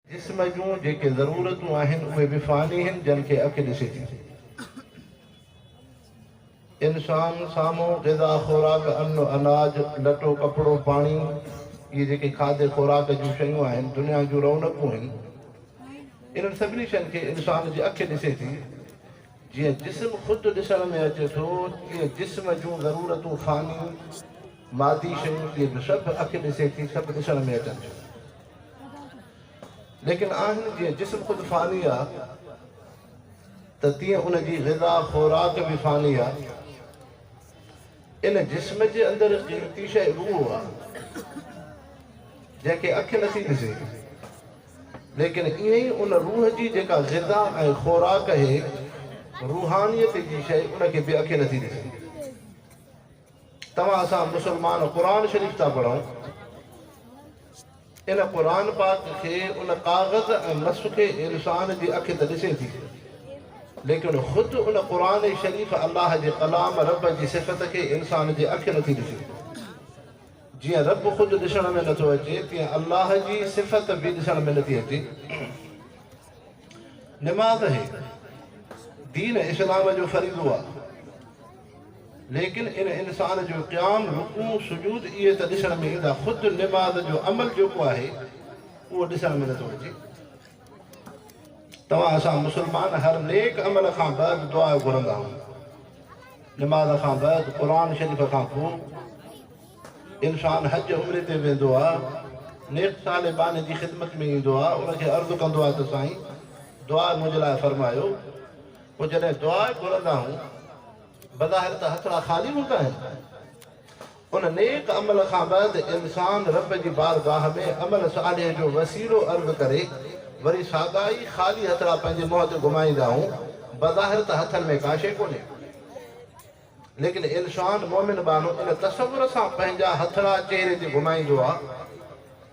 जिस्म जूं जेके ज़रूरतूं आहिनि उहे बि फ़ानी आहिनि जिन खे अखि ॾिसे थी। इंसान साम्हूं ग़िज़ा ख़ुराक अन्न अनाज लटो कपिड़ो पाणी इहे जेके खाधे ख़ुराक जूं शयूं आहिनि दुनिया जूं रौनकूं आहिनि इन्हनि सभिनी शयुनि खे इंसान जी अखि ॾिसे थी। जीअं जिस्म ख़ुदि ॾिसण में अचे थो तीअं जिस्म जूं ज़रूरतूं फ़ानी मादी शयूं इहे बि सभु अखि ॾिसे थी, सभु ॾिसण में अचनि थियूं। लेकिन आहिनि जीअं जिस्म ख़ुदि फ़ानी आहे त तीअं उनजी ग़िज़ा ख़ुराक बि फ़ानी आहे। इन जिस्म जे अंदरि क़ीमती शइ रूह आहे जंहिंखे अखि नथी ॾिसे, लेकिन ईअं ई उन रूह जी जेका ग़िज़ा ऐं ख़ुराक आहे रूहानियत जी शइ उनखे बि अखि नथी ॾिसे। तव्हां असां मुस्लमान क़ुर शरीफ़ था पढ़ूं, इन क़ुर पाक खे उन काग़ज़ ऐं मस खे इंसान जी अखि त ॾिसे थी, लेकिन ख़ुदि उन क़ुर शरीफ़ अलाह जे कलाम रब जी सिफ़त खे इंसान जी अखि नथी ॾिसे। जीअं रब ख़ुदि ॾिसण में नथो अचे तीअं अलाह जी सिफ़त बि ॾिसण में नथी अचे। निमाज़ है दीन इस्लाम जो फरीज़ो आहे, लेकिन इन इंसान जो क़याम रुकू सुजूद इहे त ॾिसण में ईंदा, ख़ुदि निमाज़ जो अमल जेको आहे उहो ॾिसण में नथो अचे। तव्हां असां मुस्लमान हर नेक अमल खां बाद दुआ घुरंदा आहियूं। निमाज़ खां बाद क़ुर शरीफ़ खां पोइ इंसान हज उम्रे ते वेंदो आहे, नेक तालिबान जी ख़िदमत में ईंदो आहे, उनखे अर्ज़ु कंदो आहे त साईं दुआ मुंहिंजे लाइ फरमायो। पोइ जॾहिं दुआ घुरंदा आहियूं बज़ाहिर त हथड़ा ख़ाली हूंदा आहिनि। उन नेक अमल खां बाद इंसान रब जी बारगाह में अमल सालिह जो वसीलो अर्ज़ु करे वरी साॻाई ख़ाली हथड़ा पंहिंजे मुंहं ते घुमाईंदा आहियूं। बज़ाहिर त हथनि में का शइ कोन्हे, लेकिन इंसान मोमिन बानो इन तसव्वुर सां पंहिंजा हथड़ा चेहरे ते घुमाईंदो आहे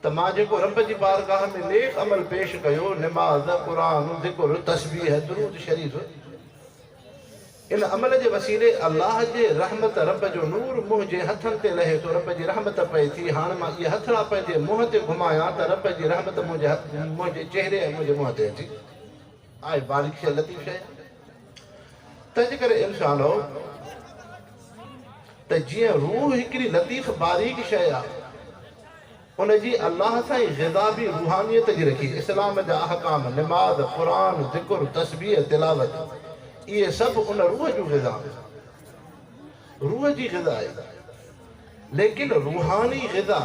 त मां जेको रब जी बारगाह में नेक अमल पेश कयो, निमाज़ क़ुर ज़िक्र तस्बीह दुरूद शरीफ़, इन अमल जे वसीले अल्लाह जे रहमत रब जो नूर मुंहिंजे हथनि ते लहे थो, रब जी रहमत पए थी। हाणे मां इहे हथड़ा पंहिंजे मुंहं ते घुमायां त रब जी रहमत मुंहिंजे चेहरे ऐं मुंहिंजे मुंहं ते अचे। आहे बारीक शइ, लतीफ़ शइ। तंहिंजे करे इंसान हो त जीअं रूह हिकिड़ी लतीफ़ बारीक शइ आहे, उनजी अल्लाह सां ई ग़िज़ा बि रूहानियत जी रखी। इस्लाम जा अहकाम निमाज़ क़ुर ज़िक्र तस्बीह तिलावत इहे सभु उन रूह जूं ग़िज़ा, रूह जी ग़िज़ा आहे। लेकिन रूहानी ग़िज़ा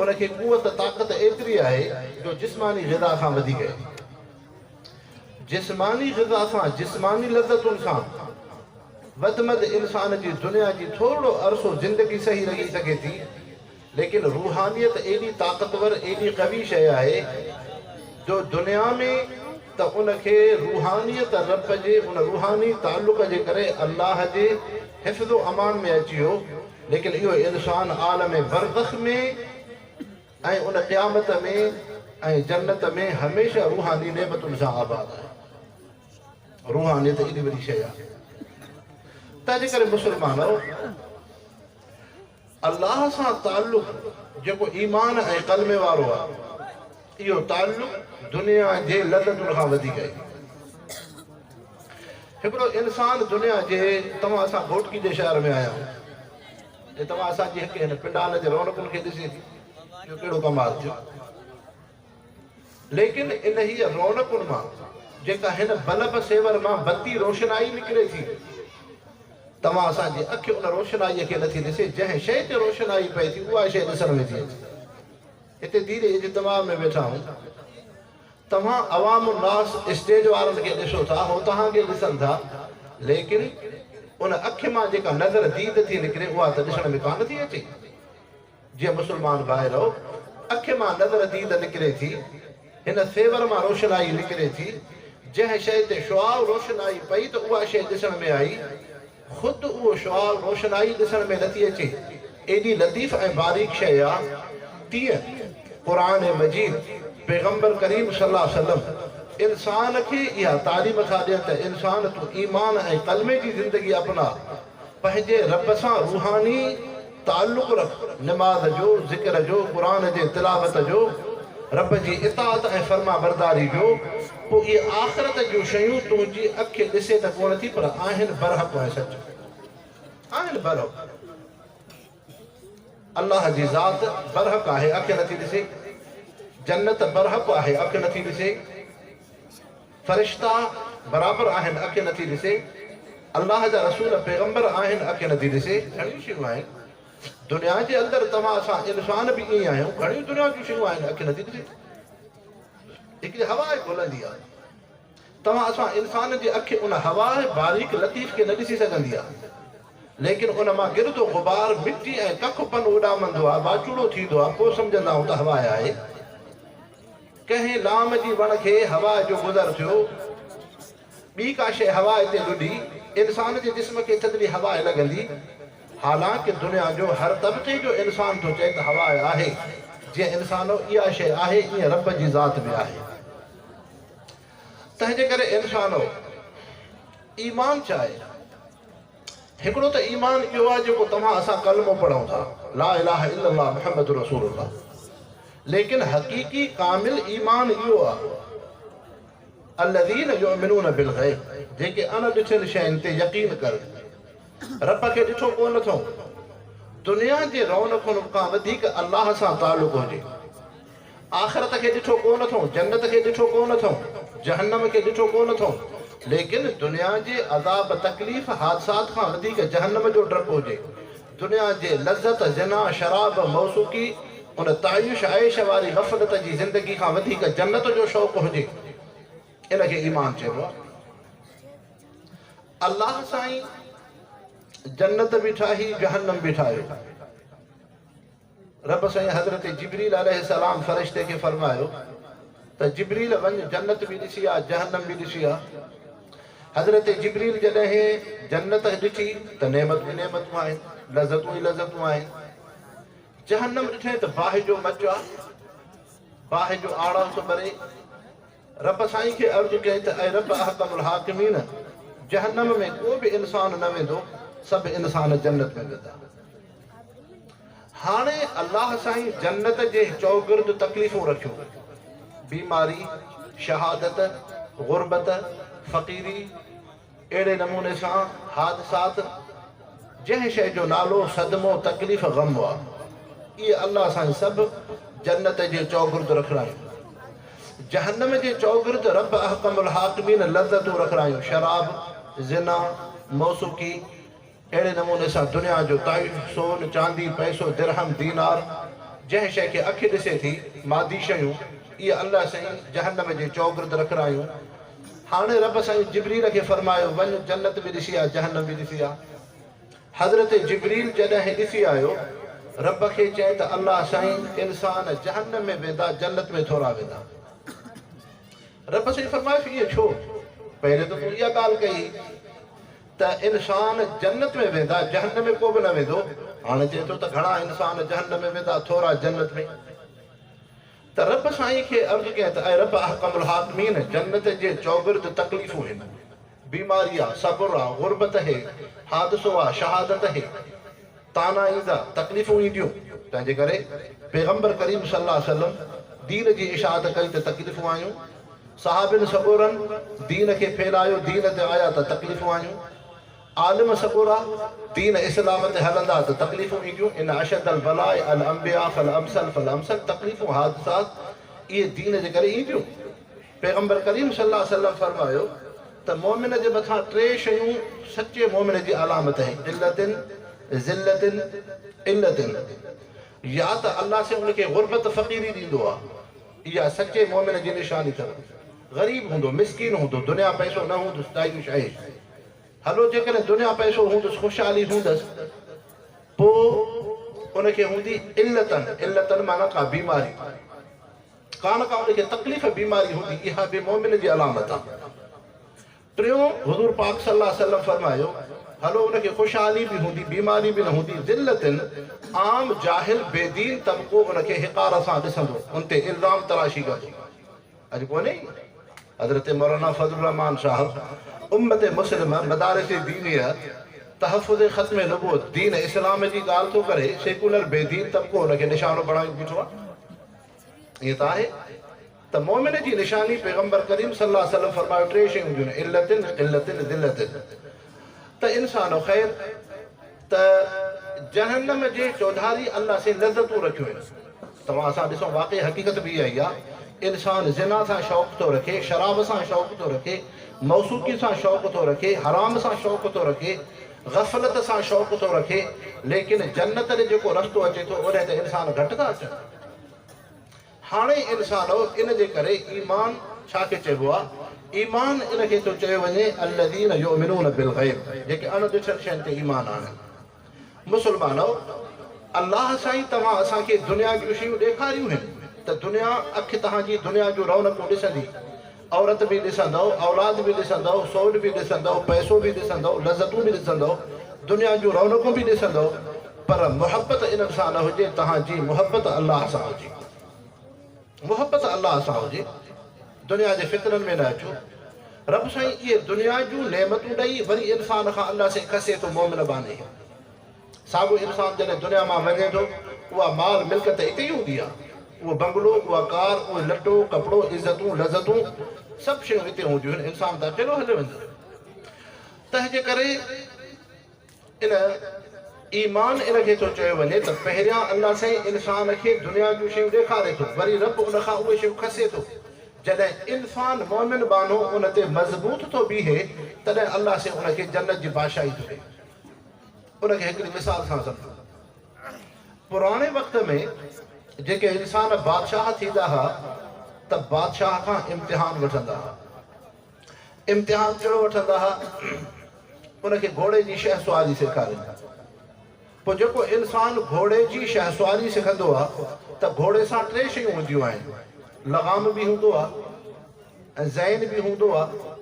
उनखे क़ुवत ताक़त एतिरी आहे जो जिस्मानी ग़िज़ा खां वधीक आहे। जिस्मानी ग़िज़ा सां जिस्मानी लज़तुनि सां वधमद इंसान जी दुनिया जी थोरो अरसो ज़िंदगी सही रही सघे थी, लेकिन रूहानियत एॾी ताक़तवर एॾी कवी शइ आहे जो दुनिया में त उनखे रूहानियत रब जे उन रूहानी ताल्लुक़ जे करे अल्लाह जे हिफ़्ज़ो अमान में अची वियो। लेकिन इहो इंसान आलम बरज़ख में ऐं उन क़यामत में ऐं जन्नत में हमेशह रूहानी नेमतुनि सां आबाद आहे। रूहानियत एॾी वॾी शइ आहे। तंहिंजे करे मुस्लमानो अल्लाह सां ताल्लुक़ जेको ईमान ऐं क़ल्मे वारो आहे, इहो ताल्लुक़ दुनिया जे लज़तुनि खां वधीक आहे। हिकिड़ो इंसान दुनिया जे तव्हां असां घोटकी जे शहर में आया आहियूं, तव्हां असांजी हिन पिंडाल जे रौनकुनि खे ॾिसी इहो कहिड़ो कमाल थियो। लेकिन इन हीअ रौनकुनि मां जेका हिन बल्ब सेवर मां बत्ती रोशनाई निकिरे थी, तव्हां असांजी अखि उन रोशनाईअ खे नथी ॾिसे। जंहिं शइ ते रोशनाई पए थी उहा शइ ॾिसण में थी अचे। हिते धीरे इज्तिमा में वेठा आहियूं, तव्हां अवाम नास स्टेज वारनि खे ॾिसो था, हो तव्हांखे ॾिसनि था, लेकिन उन अखि मां जेका नज़र दीद थी निकिरे उहा त ॾिसण में कान थी अचे। जीअं मुस्लमान भाई रहो, अखि मां नज़र दीद निकिरे थी, हिन सेवर मां रोशनाई निकिरे थी। जंहिं शइ ते शुआउ रोशनाई पई त उहा शइ ॾिसण में आई, ख़ुदि उहो शुआउ रोशनाई ॾिसण में नथी अचे। एॾी लतीफ़ ऐं बारीक शइ आहे। तीअं क़ुर मजीद पैगम्बर करीम सल्लल्लाहु अलैहि वसल्लम इंसान खे इहा तालीम था ॾियनि त इंसान तूं ईमान ऐं क़ल्मे जी ज़िंदगी अपना, पंहिंजे रब सां रूहानी ताल्लुक़ रख, निमाज़ जो ज़िक्र जो क़ुर जे तिलावत जो रब जी इताअत ऐं फर्मा बरदारी जो, पोइ इहे आख़िरत जूं शयूं तुंहिंजी अखि ॾिसे त कोन थी, पर आहिनि बरहक़ ऐं सच, आहिनि बरहक़। अल्लाह जी ज़ात बरहक़ आहे, अखि नथी ॾिसे। जन्नत बरहक़ आहे, अखि नथी ॾिसे। फ़रिश्ता बराबरि आहिनि, अखि नथी ॾिसे। अल्लाह जा रसूल पैगंबर आहिनि, अखि नथी ॾिसे। घणियूं शयूं आहिनि दुनिया जे अंदरि, तव्हां असां इंसान बि ईअं आहियूं, घणियूं दुनिया जूं शयूं आहिनि, अखि नथी ॾिसे। हिकिड़ी हवा घुलंदी आहे, तव्हां असां इंसान जी अखि उन हवा बारीक लतीफ़ खे न ॾिसी सघंदी आहे, लेकिन उन मां गिरदो गुबार मिटी ऐं कख पन उॾामंदो आहे, वाचूड़ो थींदो आहे, पोइ सम्झंदा आहियूं त हवा आहे। कंहिं लाम जी वण खे हवा जो गुज़र थियो, ॿी का शइ हवा हिते लुॾी, इंसान जे जिस्म खे थधिड़ी हवा लॻंदी। हालांकि दुनिया जो हर तबिक़े जो इंसान थो चए त हवा आहे, जीअं इंसानो इहा शइ आहे, ईअं रब जी ज़ात बि आहे। तंहिंजे करे इंसानो ईमान चाहे, हिकिड़ो त ईमान इहो आहे जेको तव्हां असां कलमो पढ़ूं था, ला इलाहा इल्लल्लाह मुहम्मद रसूलुल्लाह, लेकिन हक़ीक़ी कामिल ईमान इहो आहे अल्लज़ीन युमिनून बिल ग़ैब, जेके अन ॾिठल शयुनि ते यकीन कर। रब खे ॾिठो कोन अथऊं, दुनिया जे रौनकुनि खां वधीक अल्लाह सां तालुक़ हुजे। आख़िरत खे ॾिठो कोन अथऊं, जन्नत खे ॾिठो कोन अथऊं, जहन्नम खे ॾिठो कोन अथऊं, लेकिन दुनिया जे अज़ाब तकलीफ़ हादसात खां वधीक जहन्नम जो डपु हुजे। दुनिया जे लज़्ज़त ज़िना शराब मौसूकी उन तायुश आयश वारी ग़फ़लत जी ज़िंदगी खां वधीक जन्नत जो शौक़ु हुजे, इनखे ईमान चइबो आहे। अल्लाह साईं जन्नत बि ठाही, जहन्नम बि ठाहियो। रब साईं हज़रत जिब्रील अलैहिस्सलाम फ़रिश्ते खे फरमायो त जिब्रील वञ, जन्नत बि ॾिसी आहे, जहन्नम बि ॾिसी आहे। हज़रत जिब्रील जॾहिं जन्नत ॾिठी त नेमतूं ई नेमतूं आहिनि, लज़तूं ई लज़तूं आहिनि। जहन्नम ॾिठे त बाहि जो मचु आहे, बाहि जो आड़ा थो भरे। रब साईं खे अर्ज़ु कई त ऐं रब अहकमुल हाकिमीन, जहन्नम में को बि इंसान न वेंदो, सभु इंसान जन्नत में वेंदा। हाणे अल्लाह साईं जन्नत जे चौगिर्द तकलीफ़ूं रखियूं, बीमारी, शहादत, गुरबत, फ़क़ीरी, अहिड़े नमूने सां हादसात, जंहिं शइ जो नालो सदमो तकलीफ़ ग़म आहे, इहे अल्लाह साईं सभु जन्नत जे चौगिर्द रखरायूं। जहन्नम जे चौगिर्द रब अहकमुल हाकिमीन लज़तूं रखरायूं, शराब, ज़िना, मौसूकी, अहिड़े नमूने सां दुनिया जो ताइफ़, सोन, चांदी, पैसो, दिरहम, दीनार, जंहिं शइ खे अखि ॾिसे थी, मादी शयूं, इहे अल्लाह साईं जहन्नम जे चौगिर्द रखरायूं। हाणे रब साईं जिब्रील खे फरमायो वञ, जन्नत बि ॾिसी आहे, जहन्नम बि ॾिसी आहे। हज़रत जिब्रील जॾहिं ॾिसी आयो, रब खे चए त अल्लाह साईं इंसान जहन्नम में वेंदा, जन्नत में थोरा वेंदा। रब साईं फरमायो इहो छो? पहिरियों त तूं इहा ॻाल्हि कई त इंसान जन्नत में वेंदा, जहन्नम में को बि न वेंदो। हाणे चए थो त घणा इंसान जहन्नम में वेंदा, थोरा जन्नत में। त रब साईं खे अर्ज़ु कयईं त ऐं रब अहकमुल हाकिमीन, जन्नत जे चौगिर्द तकलीफ़ूं आहिनि, बीमारी आहे, सब्र आहे, गुरबत आहे, हादसो आहे, शहादत आहे, ताना ईंदा, तकलीफ़ूं ईंदियूं। तंहिंजे करे पैगंबर करीम सल्लल्लाहु अलैहि वसल्लम दीन जी इशाअत कई त तकलीफ़ूं आयूं। सहाबिन सबूरनि दीन खे फैलायो, दीन ते आया त तकलीफ़ूं आयूं। आलिम सबूरा दीन इस्लाम ते हलंदा त तकलीफ़ूं ईंदियूं। इन अशदल बलाए अल अंबिया फल अमसल फल अमसल, तकलीफ़ूं हादसात इहे दीन जे करे ईंदियूं। पैगंबर करीम सल्लल्लाहु अलैहि वसल्लम फरमायो त मोमिन जे मथां टे शयूं सचे मोमिन जी अलामत आहिनि, इल्लतिन, ज़िल्लतिन, इल्लतिन। या त अल्लाह से उनखे गुरबत फ़क़ीरी ॾींदो आहे, इहा सचे मोमिन जी निशानी अथव। ग़रीब हूंदो, मिसकीन हूंदो, दुनिया पैसो न हूंदुसि, ताइश आहे। हलो जेकॾहिं दुनिया पैसो हूंदुसि, ख़ुशहाली हूंदसि, पोइ उनखे हूंदी इल्लतन। इल्लतन माना का बीमारी, कान का उनखे तकलीफ़ बीमारी हूंदी, इहा बि मोमिन जी अलामत आहे। टियों, हुज़ूर पाक सल्लल्लाहु अलैहि वसल्लम फरमायो हलो उनखे ख़ुशहाली बि हूंदी, बीमारी बि न हूंदी। ज़िल्लतिन, आम जाहिल बेदीन तबिको उनखे हिकार सां ॾिसंदो, उन ते इल्ज़ाम तराशी कंदो। अॼु कोन्हे हज़रत मौलाना फज़लुर रहमान साहब उम्मत मुस्लिम मदारिस दीनिया तहफ़ुज़ ख़त्म नबूवत दीन इस्लाम जी ॻाल्हि थो करे, सेकुलर बेदीन तबिको उनखे निशानो बणाए बीठो आहे। ईअं त आहे। त मोमिन जी निशानी पैगंबर करीम सल्लल्लाहु अलैहि वसल्लम फरमायो 3 शयूं हूंदियूं आहिनि, इल्लतिन क़िल्लतिन ज़िल्लतिन। त इंसानो ख़ैर त जहन्नम जे चौधारी अल्लाह से लज़तूं रखियूं आहिनि। तव्हां असां ॾिसो वाक़ई हक़ीक़त बि इहा ई आहे, इंसान ज़िना सां शौक़ु थो रखे, शराब सां शौक़ु थो रखे, मौसूक़ी सां शौक़ु थो रखे, हराम सां शौक़ु थो रखे, ग़फ़लत सां शौक़ु थो रखे, लेकिन जन्नत ॾे जेको रस्तो अचे थो उन ते इंसान घटि था अचनि। हाणे इंसानो इन जे करे ईमान छा खे चइबो आहे? ईमान इन खे थो चयो वञे अल्लज़ीन युमिनून बिल ग़ैब, जेके अणॾिठल शयुनि ते ईमान आणनि। मुस्लमानो, अल्लाह साईं तव्हां असांखे दुनिया जूं शयूं ॾेखारियूं आहिनि त दुनिया अखि तव्हांजी दुनिया जूं रौनकूं ॾिसंदी, औरत बि ॾिसंदव, औलाद बि ॾिसंदव, सौल बि ॾिसंदव, पैसो बि ॾिसंदव, लज़तूं बि ॾिसंदव, दुनिया जूं रौनकूं बि ॾिसंदव, पर मुहबत इन्हनि सां न हुजे। तव्हांजी मुहबत अल्लाह सां हुजे, मुहबत अल्लाह सां हुजे। दुनिया जे फितरनि में न अचो। रब साईं इहे दुनिया जूं नेमतूं ॾेई वरी इंसान खां अल्लाह से खसे थो मोमिन बाने। साॻियो इंसान जॾहिं दुनिया मां वञे थो, उहा माल मिल्कत हिते ई हूंदी आहे, उहो बंगलो, उहा कार, उहो लटो कपिड़ो, इज़तूं लज़तूं सभु शयूं हिते हूंदियूं आहिनि। इंसान त अकेलो हले वञे। तंहिंजे करे इन ईमान इन खे थो चयो वञे त पहिरियां अल्लाह साईं इंसान खे दुनिया जूं शयूं ॾेखारे थो, वरी रब उन खां उहे शयूं खसे थो। जॾहिं इंसान मोमिन बानो उन ते मज़बूत थो बीहे, तॾहिं अल्लाह से उनखे जन्नत जी बादशाही थो ॾे। उनखे हिकिड़ी मिसाल सां सम्झो। पुराणे वक़्त में जेके इंसान बादशाह थींदा हुआ त बादशाह खां इम्तिहान वठंदा हुआ। इम्तिहान कहिड़ो वठंदा हुआ? उनखे घोड़े जी शहसवारी सेखारींदा। पोइ जेको इंसान घोड़े जी शहसवारी सिखंदो आहे त घोड़े सां 3 शयूं हूंदियूं आहिनि, लगाम बि हूंदो आहे ऐं ज़ैन बि हूंदो आहे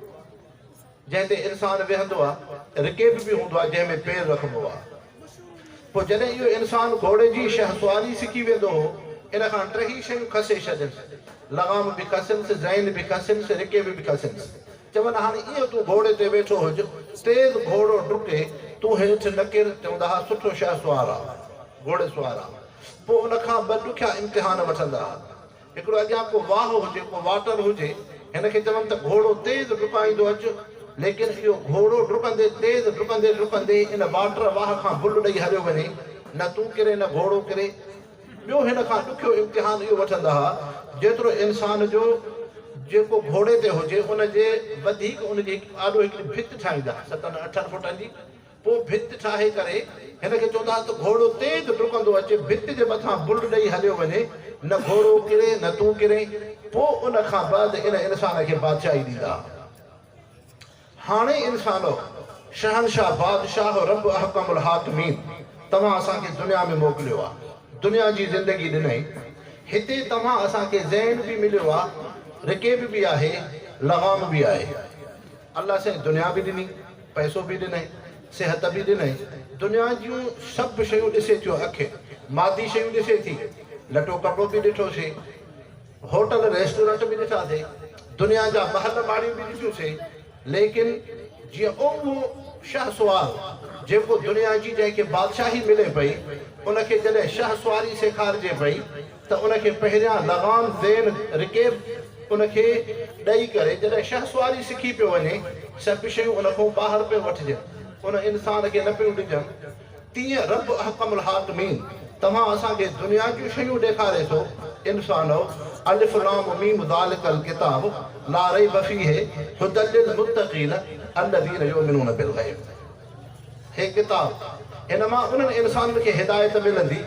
जंहिं ते इंसान वेहंदो आहे, रिकेब बि हूंदो आहे जंहिंमें पेर रखिबो आहे। पोइ जॾहिं इहो इंसान घोड़े जी शहसवारी सिखी वेंदो हो, इन खां 3 शयूं खसे छॾियसि, लगाम बि खसनिसि, ज़ैन बि खसनिसि, रिकेब बि खसनिसि। चवनि हाणे इहो तूं घोड़े ते वेठो हुज, तेज़ घोड़ो डुके, तूं हेठि न किर। चवंदा हुआ सुठो शहसवार आहे, घोड़े सुवार आहे। पोइ उन खां 2 ॾुखिया इम्तिहान वठंदा हुआ। हिकिड़ो अॻियां को वाह हुजे, को वाटर हुजे, हिन खे चवनि त घोड़ो तेज़ डुकाईंदो अचु, लेकिन इहो घोड़ो डुकंदे तेज़ डुकंदे डुकंदे इन वाटर वाह खां बुल ॾेई हलियो वञे, न तूं किरे न घोड़ो किरे। ॿियो हिन खां ॾुखियो इम्तिहान इहो वठंदा हुआ, जेतिरो इंसान जो जेको घोड़े ते हुजे उनजे वधीक उनजी ॾाढो हिकिड़ी भित ठाहींदा 7-8 फुटनि जी। पोइ भित ठाहे करे हिन खे चवंदा त घोड़ो तेज़ डुकंदो अचे, भित जे मथां बुल ॾेई हलियो वञे, न घोड़ो किरे न तूं किरे। पोइ उन खां बाद इन इंसान खे बादशाही ॾींदा। हाणे इंसानो, शहनशाह बादशाह रब अहकमुल हाकिमीन तव्हां असांखे दुनिया में मोकिलियो आहे, दुनिया जी ज़िंदगी ॾिनई। हिते तव्हां असांखे ज़ैन बि मिलियो आहे, रिकेब बि आहे, लगाम बि आहे। अल्लाह साईं दुनिया बि ॾिनी, पैसो बि ॾिनई, सिहत बि ॾिनई, दुनिया जूं सभु शयूं ॾिसे थियो अखि, मादी शयूं ॾिसे थी, लटो कपिड़ो बि ॾिठोसीं, होटल रेस्टोरेंट बि ॾिठासीं, दुनिया जा महल माड़ियूं बि ॾिठियूंसीं। लेकिन जीअं उहो शहसवार जेको दुनिया जी जंहिंखे बादशाही मिले पई, उनखे जॾहिं शहसवारी सेखारिजे पई त उनखे पहिरियां लगाम, ज़ैन, रिकेब उनखे ॾेई करे जॾहिं शहसवारी सिखी पियो वञे, सभु शयूं उन खां ॿाहिरि पियो वठिजनि, उन इंसान खे न पियूं ॾिजनि। तीअं रब अहकमुल हाकिमीन तव्हां असांखे दुनिया जूं शयूं ॾेखारे थो। इंसानो, अलिफ लाम मीम ज़ालिकल किताब ला रैब फ़ीहि हुदल लिल मुत्तक़ीन अल्लज़ीन युमिनून बिल ग़ैब। हे किताब, हिन मां उन्हनि इंसाननि खे हिदायत मिलंदी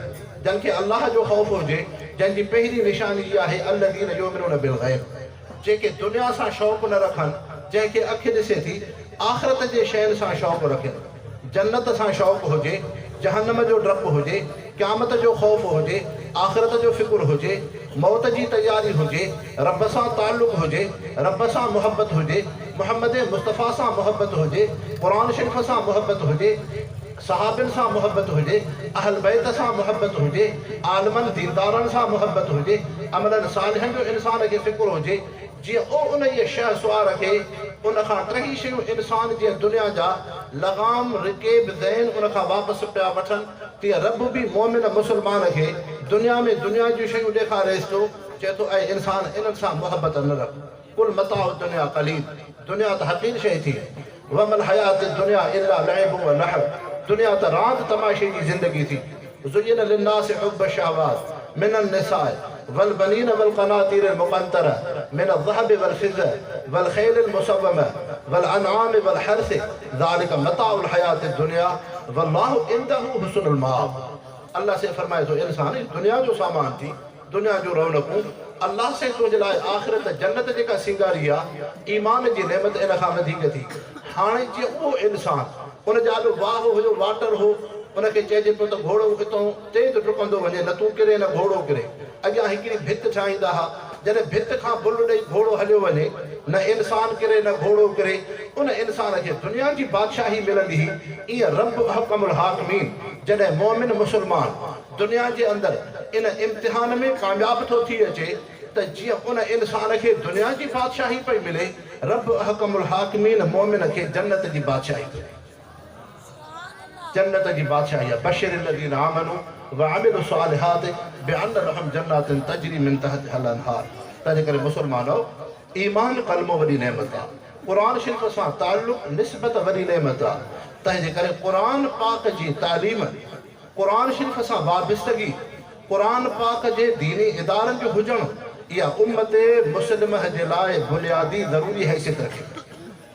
जंहिं खे अल्लाह जो ख़ौफ़ हुजे, जंहिंजी पहिरीं निशानी इहा आहे अल्लज़ीन युमिनून बिल ग़ैब, जेके दुनिया सां शौक़ु न रखनि, जंहिंखे अखि ॾिसे थी आख़िरत जे शयुनि सां शौक़ु रखनि, जन्नत सां शौक़ु हुजे, जहन्नम जो डपु हुजे, क़यामत जो ख़ौफ़ हुजे, आख़िरत जो फ़िक्र हुजे, मौत जी तयारी हुजे, रब सां ताल्लुक़ हुजे, रब सां मुहबत हुजे, मुहम्मद मुस्तफ़ा सां मुहबत हुजे, क़ुरान शरीफ़ सां मुहबत हुजे, सहाबनि सां मुहबत हुजे, अहल बैत सां मुहबत हुजे, आलमनि दीनदारनि सां मुहबत हुजे, अमलनि सालिहनि जो इंसान खे फ़िक्र हुजे। जीअं उन इहे शहसवार खे उन खां 3 शयूं इंसान जीअं दुनिया जा लगाम, रिकेब, ज़ैन उन खां वापसि पिया वठनि, तीअं रब बि मोमिन मुस्लमान खे दुनिया में दुनिया जूं शयूं ॾेखारेसि थो, चए थो ऐं इंसान इन्हनि सां मुहबत न रख कुल मताउ दुनिया क़लील दुनिया त हक़ीर शइ थी वमल हयात दुनिया इल्ला लइब व लहव दुनिया त रांदि तमाशे जी ज़िंदगी थी ज़ुय्यिन लिन्नासि हुब्बु शहवात मिनन निसाए वल बनीन वल क़नातीर अल मुक़ंतरा मिन अज़्ज़हब वल फिज़्ज़ा वल खैल अल मुसव्वमा वल अनआम वल हर्स ज़ालिका मताउल हयात दुनिया वल्लाहु इंदहु हुस्नुल माब। अल्लाह से फरमाए थो इंसान दुनिया जो सामान थी दुनिया जो रौनकूं अल्लाह से तुंहिंजे लाइ आख़िरत जन्नत जेका सिंगारी आहे ईमान जी नेमत इन खां वधीक थी। हाणे जीअं उहो इंसान उन जा ॾाढो वाह हुयो वाटर हो उनखे चइजे पियो त घोड़ो हितां तेज़ डुकंदो वञे न तूं किरे न घोड़ो किरे। अॻियां हिकिड़ी भित ठाहींदा हुआ जॾहिं भित खां बुल ॾेई घोड़ो हलियो वञे न इंसान किरे न घोड़ो किरे उन इंसान खे दुनिया जी बादशाही मिलंदी हुई। ईअं रब हकमुल हाकिमीन जॾहिं मोमिन मुसलमान दुनिया जे अंदरि इन इम्तिहान में कामयाब थो थी अचे त जीअं उन इंसान खे दुनिया जी बादशाही पई मिले रब हकमुल हाकिमीन मोमिन खे जन्नत जी बादशाही जन्नत की बादशाही बशर लज़ीना आमनू व अमिलु सालिहात बिअन्न लहुम जन्नातिन तजरी मिन तहतिहल अनहार। तंहिंजे करे मुसलमानो ईमान कलमो वॾी नेमत आहे क़ुरान शरीफ़ सां ताल्लुक़ निस्बत वॾी नेमत आहे। तंहिंजे करे क़ुरान पाक जी तालीम क़ुरान शरीफ़ सां वाबस्तगी क़ुरान पाक जे दीनी इदारनि जो हुजणु इहा उम्मत मुस्लिम जे लाइ बुनियादी ज़रूरी हैसियत रखे।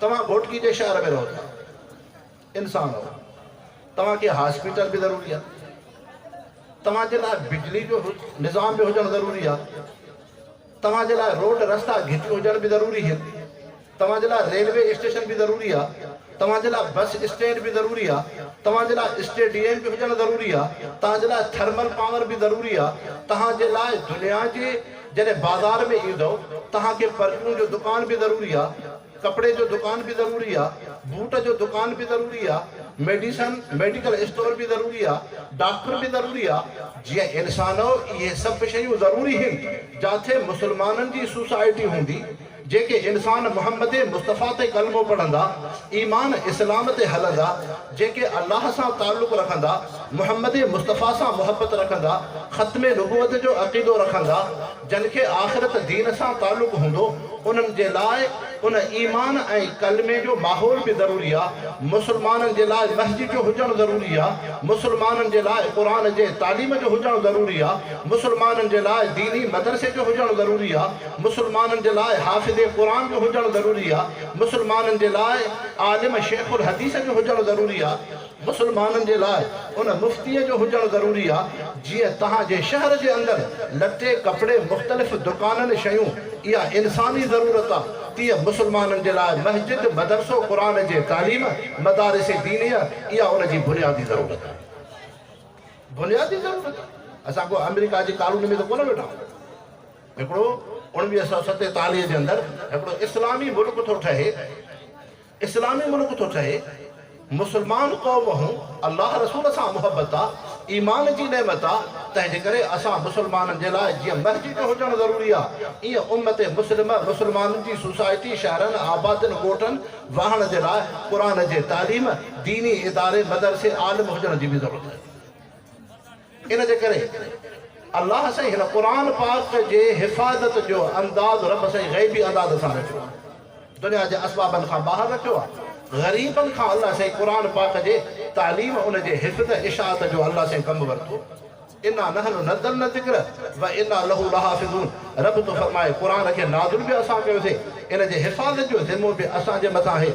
तव्हां घोटकी जे शहर में रहो था इंसान हो तव्हांखे हॉस्पिटल भी ज़रूरी आहे तव्हांजे लाइ बिजली जो निज़ाम भी हुजणु ज़रूरी आहे तव्हांजे लाइ रोड रस्ता घिटियूं हुजण भी ज़रूरी आहिनि तव्हांजे लाइ रेलवे स्टेशन भी ज़रूरी आहे तव्हांजे लाइ बस स्टैंड भी ज़रूरी आहे तव्हांजे लाइ स्टेडियम भी हुजणु ज़रूरी आहे तव्हांजे लाइ थर्मल पावर भी ज़रूरी आहे तव्हांजे लाइ दुनिया जे जॾहिं बाज़ार में ईंदो तव्हांखे परफ्यूम जो दुकान भी ज़रूरी आहे कपड़े जो दुकान भी ज़रूरी आहे बूट जो दुकान भी ज़रूरी आहे मेडिकल स्टोर भी ज़रूरी आहे डॉक्टर भी ज़रूरी आहे। जीअं इंसानो इहे सभु शयूं ज़रूरी आहिनि जिथे मुसलमाननि जी सोसाइटी हूंदी जेके इंसान मोहम्मद मुस्तफ़ा ते कलमो पढ़ंदा ईमान इस्लाम ते हलंदा जेके अल्लाह सां ताल्लुक़ रखंदा मोहम्मद मुस्तफ़ा सां मुहबत रखंदा ख़त्मे नबूवत जो अक़ीदो रखंदा जिन खे आख़िरत दीन सां ताल्लुक़ हूंदो उन्हनि जे लाइ उन ईमान ऐं कलमे जो माहौल भी ज़रूरी आहे। मुसलमाननि जे लाइ मस्जिद जो हुजणु ज़रूरी आहे मुसलमाननि जे लाइ क़ुरान जे तालीम जो हुजणु ज़रूरी आहे मुसलमाननि जे लाइ दीनी मदरसे जो हुजणु ज़रूरी आहे मुसलमाननि जे लाइ हाफ़िज़ क़ुरान जो हुजणु ज़रूरी आहे मुसलमाननि जे लाइ आलिम शेखुल हदीस जो हुजणु ज़रूरी आहे मुसलमाननि जे लाइ उन मुफ़्तीअ जो हुजणु ज़रूरी आहे। जीअं तव्हांजे शहर जे अंदरि लटे कपिड़े मुख़्तलिफ़ दुकाननि शयूं इहा इंसानी ज़रूरत आहे तीअं मुसलमाननि जे लाइ मस्जिद मदरसो क़ुरान जे तालीम मदारिस दीनिया इहा उन जी बुनियादी ज़रूरत आहे बुनियादी ज़रूरत आहे। असां को अमेरिका जी कॉलोनी में त कोन वेठा हिकिड़ो 1947 जे अंदरि हिकिड़ो इस्लामी मुल्क थो ठहे इस्लामी मुल्क थो ठहे मुसलमान क़ौम हूं अल्लाह रसूल सां मुहबत आहे ईमान जी नेमत आहे तंहिंजे करे असां मुसलमाननि जे लाइ जीअं मस्जिद हुजणु ज़रूरी आहे ईअं उम्मत मुस्लिम मुसलमाननि जी सोसाइटी शहरनि आबादनि ॻोठनि वाहण जे लाइ क़ुरान जे तालीम दीनी इदारे मदरसे आलिम हुजण जी बि ज़रूरत आहे। इन जे करे अल्लाह साईं हिन क़ुरान पाक जे हिफ़ाज़त जो अंदाज़ रब साईं ग़ैबी अंदाज़ सां रखियो आहे दुनिया जे असबाबनि खां ॿाहिरि रखियो आहे ग़रीबनि खां अल्लाह साईं क़ुरान पाक जे तालीम उन जे हिफ़्ज़ इशाअत जो अल्लाह साईं कमु वरितो इन्ना नहनु नज़्ज़लना ज़िक्र व इन्ना लहू लहाफ़िज़ून। रब तो फरमाए क़ुरान खे नाज़िल भी असां कयोसीं इन जे हिफ़ाज़त जो ज़िम्मो भी असांजे मथां आहे।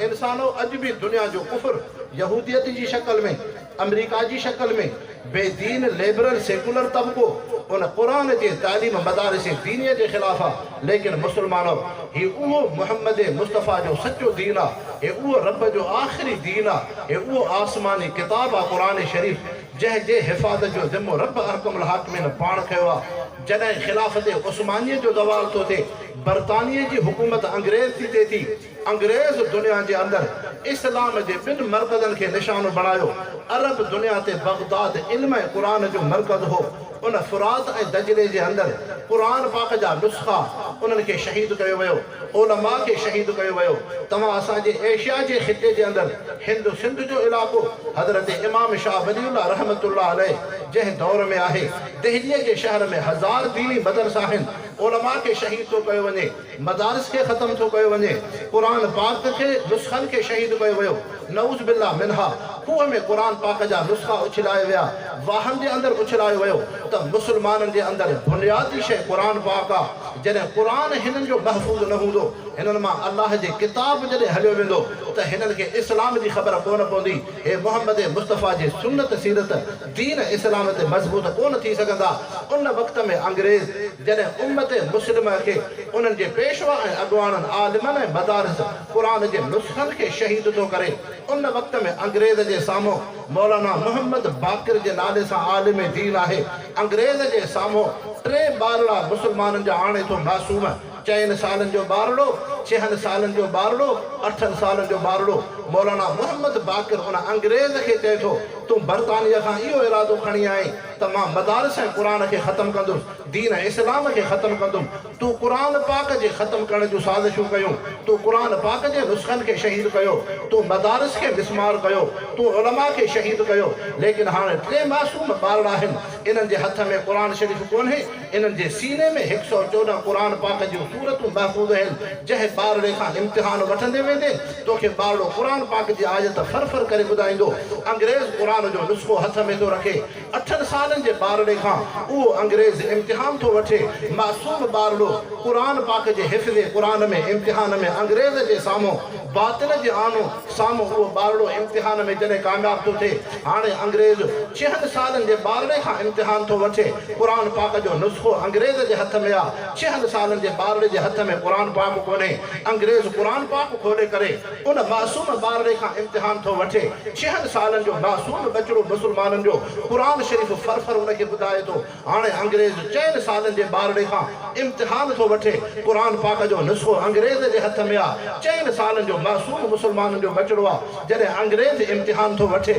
इंसानो अॼु भी दुनिया जो कुफ़्र यहूदियत जी शक्ल में अमेरिका जी शक्ल में बेदीन लिबरल सेकुलर तबको उन क़ुरान जे तालीम मदारिस दीनीअ जे ख़िलाफ़ आहे लेकिन मुसलमानो ही उहो मोहम्मद मुस्तफ़ा जो सचो दीन आहे हे उहो रब जो आख़िरी दीन आहे हे उहो आसमानी किताब आहे क़ुरान शरीफ़ जंहिं जे हिफ़ाज़त जो ज़िम्मो रब हकमुल हाकिमीन पाण खयो आहे। जॾहिं ख़िलाफ़त उस्मानिया जो ज़वाल थो थिए बरतानिया जी हुकूमत अंग्रेज़ थी थिए थी अंग्रेज़ दुनिया जे अंदरि इस्लाम जे ॿिनि मर्कज़नि खे निशानो बणायो। अरब दुनिया ते बगदाद इल्म ऐं क़ुरान जो मर्कज़ हो। उन फुरात ऐं दजले जे अंदरि क़ुरान पाक जा नुस्ख़ा उन्हनि खे शहीद कयो वियो, उलमा खे शहीद कयो वियो। तव्हां असांजे एशिया जे ख़िते जे अंदरि हिंद सिंध जो इलाइक़ो हज़रत इमाम शाह वलीउल्लाह रहमतुल्लाह अलैह जंहिं दौर में आहे, दिल्लीअ जे शहर में 1000 दीनी मदरसा आहिनि। उलमा खे शहीद थो कयो वञे, मदारिस खे ख़त्म थो कयो वञे, क़ुरान पाक खे नुस्ख़नि खे शहीद कयो वियो। नऊज़ बिल्लाह मिन्हा खूह में क़ुरान पाक जा नुस्ख़ा उछलाए विया, वाहन जे अंदरि उछलायो वियो त मुस्लमाननि जे अंदरि बुनियादी शइ क़ुरान पाक आहे। जॾहिं क़ुरान हिननि जो महफ़ूज़ न हूंदो, हिननि मां अलाह जे किताब जॾहिं हलियो वेंदो त हिननि खे इस्लाम जी ख़बर कोन पवंदी। हे मोहम्मद मुस्तफ़ा जी सुन्नत सीरत दीन इस्लाम ते मज़बूत कोन थी सघंदा। उन वक़्त में अंग्रेज़ जॾहिं उम्मत मुस्लिम खे उन्हनि जे पेशवा ऐं अॻुवाननि आलिमनि ऐं मदारिस क़ुरान जे नुस्ख़नि खे शहीद थो करे, उन वक़्त में अंग्रेज़ जे साम्हूं मौलाना मोहम्मद बाक़िर जे नाले सां आलिम दीन आहे। अंग्रेज़ जे साम्हूं 3 ॿारड़ा मुस्लमाननि जा आणे थो मासूम, 4 सालनि जो ॿारड़ो, 6 सालनि जो ॿारड़ो, 8 सालनि जो ॿारड़ो। मौलाना मोहम्मद बाक़िर उन अंग्रेज़ खे चए थो, तूं बरतानिया खां इहो इरादो खणी आई त मां मदारिस ऐं क़ुरान खे ख़त्म कंदुसि, दीन इस्लाम खे ख़त्म कंदुमि। तूं क़ुरान पाक जे ख़त्म करण जूं साज़िशूं कयूं, तूं क़ुरान पाक जे नुस्ख़नि खे शहीद कयो, तूं मदारिस खे मिसमार कयो, तूं उलमा खे शहीद कयो। लेकिन हाणे 3 मासूम ॿारड़ा आहिनि, इन्हनि जे हथ में क़ुरान शरीफ़ कोन्हे, इन्हनि जे सीने में 114 क़ुरान पाक जूं सूरतूं महफ़ूज़ आहिनि। जंहिं ॿारड़े खां इम्तिहान वठंदे वेंदे तोखे ॿारड़ो क़ुरान पाक जी आयत फर करे ॿुधाईंदो। अंग्रेज़ क़ुरान जो नुस्ख़ो हथ में थो रखे, 8 सालनि जे ॿारड़े खां उहो अंग्रेज़ इम्तिहान थो वठे। मासूम ॿारड़ो क़ुरान पाक जे हिफ़्ज़ क़ुरान में इम्तिहान में अंग्रेज़ जे साम्हूं बातिल जे आनो साम्हूं उहो ॿारड़ो इम्तिहान में जॾहिं कामयाबु थो थिए, हाणे अंग्रेज़ 6 सालनि जे ॿारड़े खां इम्तिहान थो वठे। क़ुरान पाक जो नुस्ख़ो अंग्रेज़ जे हथ में आहे, 6 सालनि जे ॿारड़े जे हथ में क़ुरान पाक कोन्हे। अंग्रेज़ क़ुरान पाक खोले करे उन मासूम ॿारड़े खां इम्तिहान थो वठे। 6 सालनि जो मासूम बचिड़ो मुस्लमाननि जो क़ुरान शरीफ़ फर उनखे ॿुधाए थो। हाणे अंग्रेज़ 4 सालनि जे ॿारड़े खां इम्तिहान थो वठे, क़ुरान पाक जो नुस्ख़ो अंग्रेज़ जे हथ में आहे। 4 सालनि जो मासूम मुस्लमाननि जो बचिड़ो आहे। जॾहिं अंग्रेज़ इम्तिहान थो वठे,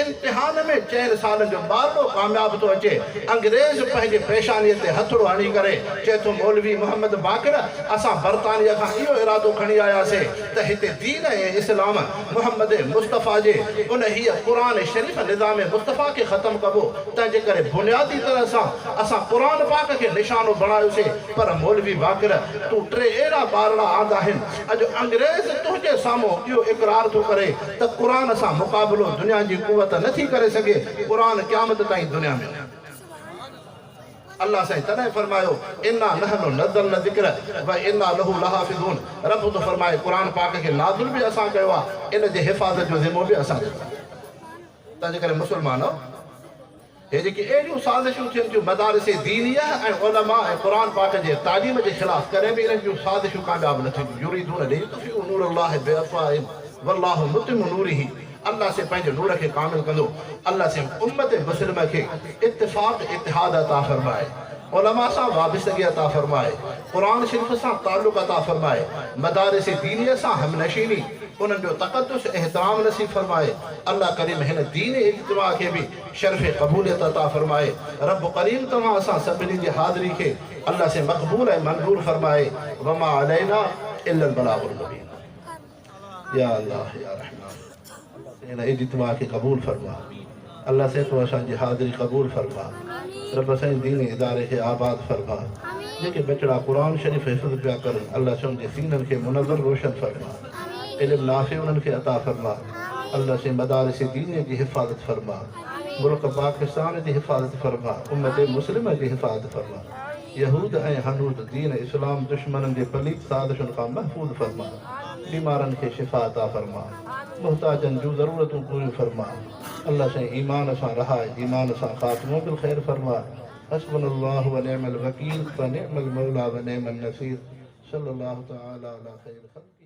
इम्तिहान में 4 सालनि जो ॿारड़ो कामयाबु थो अचे। अंग्रेज़ पंहिंजे पेशानीअ ते हथड़ो हणी करे चए थो, मौलवी मोहम्मद बाक़िर, असां बरतानिया खां इहो इरादो खणी आयासीं त हिते दीन ऐं इस्लाम मोहम्मद मुस्तफ़ा जे उन हीअ क़ुरान शरीफ़ निज़ाम मुस्तफ़ा खे ख़त्म कबो। तंहिंजे करे बुनियादी तरह सां असां क़ुरान पाक खे निशानो बणायोसीं। पर मौलवी बाक़िर, तूं 3 अहिड़ा ॿारड़ा आंदा आहिनि, अॼु अंग्रेज़ तुंहिंजे साम्हूं इहो इक़रार थो करे त क़ुरान सां मुक़ाबिलो दुनिया जी कुवत नथी करे सघे। क़ुरान क़यामत ताईं दुनिया में अल्लाह साईं तॾहिं फरमायो, इन्ना नहनु नज़्ज़लना ज़िक्र व इन्ना लहू लहाफ़िज़ून। रब तो फरमाए क़ुरान पाक खे नाज़िल बि असां कयो आहे, इन जे हिफ़ाज़त जो ज़िम्मो बि असां। तंहिंजे करे मुस्लमानो, हे जेकी अहिड़ियूं साज़िशूं थियनि थियूं मदारिस दीनिया ऐं उलमा ऐं क़ुरान पाक जे तालीम जे ख़िलाफ़ करे बि इन्हनि जूं साज़िशूं कामयाबु न थींदियूं। युरीदून लियुत्फ़िउ नूरल्लाहि बिअफ़वाहिहिम वल्लाहु मुतिम्मु नूरिही। अल्लाह से पंहिंजे नूर खे कामिल कंदो। अल्लाह से उम्मत मुस्लिम खे इत्तिफ़ाक़ इत्तिहाद अता फ़रमाए, उलमा सां वाबस्तगी अता फ़रमाए, क़ुरान शरीफ़ सां ताल्लुक़ अता फ़रमाए, मदारिस दीनिया सां हमनशीनी, उन्हनि जो तक़द्दुस एहतराम नसीब फ़रमाए। अल्लाह करीम हिन दीन इज्तिमा खे बि शर्फ़ क़बूलियत अता फ़रमाए। रब करीम तव्हां असां सभिनी जी हाज़िरी खे अल्लाह से मक़बूल ऐं मंज़ूर फ़रमाए। वमा अलैना इल्लल बलागुल मुबीन। या अल्लाह या रहमान, इन इज्तिमा खे क़बूल फ़रमा। अल्लाह से तो असांजी हाज़िरी क़बूल फ़रमा। रब असांजे दीन इदारे खे आबाद फ़रमा। जेके बचड़ा क़ुरान शरीफ़ हिफ़्ज़ पिया करनि, अल्लाह से उनजे सीननि खे मुनव्वर रोशन फ़रमा, इल्म नाफ़े उन्हनि खे अता फ़रमा। अल्लाह से मदारिस दीन जी हिफ़ाज़त फ़रमा, मुल्क पाकिस्तान जी हिफ़ाज़त फ़रमा, उम्मत मुस्लिम जी हिफ़ाज़त फ़रमा। यहूद ऐं हनूद दीन इस्लाम दुश्मननि जे पलीत साज़िशुनि खां महफ़ूज़ फ़रमा। बीमारनि खे शिफ़ा अता फ़रमा, मुहताजनि जूं ज़रूरतूं पूरियूं फ़रमा। अल्लाह से ईमान सां रहाए, ईमान सां ख़ात्मो बिल ख़ैर फ़रमा। हस्बुनल्लाहु व निअमल वकील व निअमल मौला व निअमन नसीर। सल्लल्लाहु तआला अला ख़ैर ख़ल्क़ि।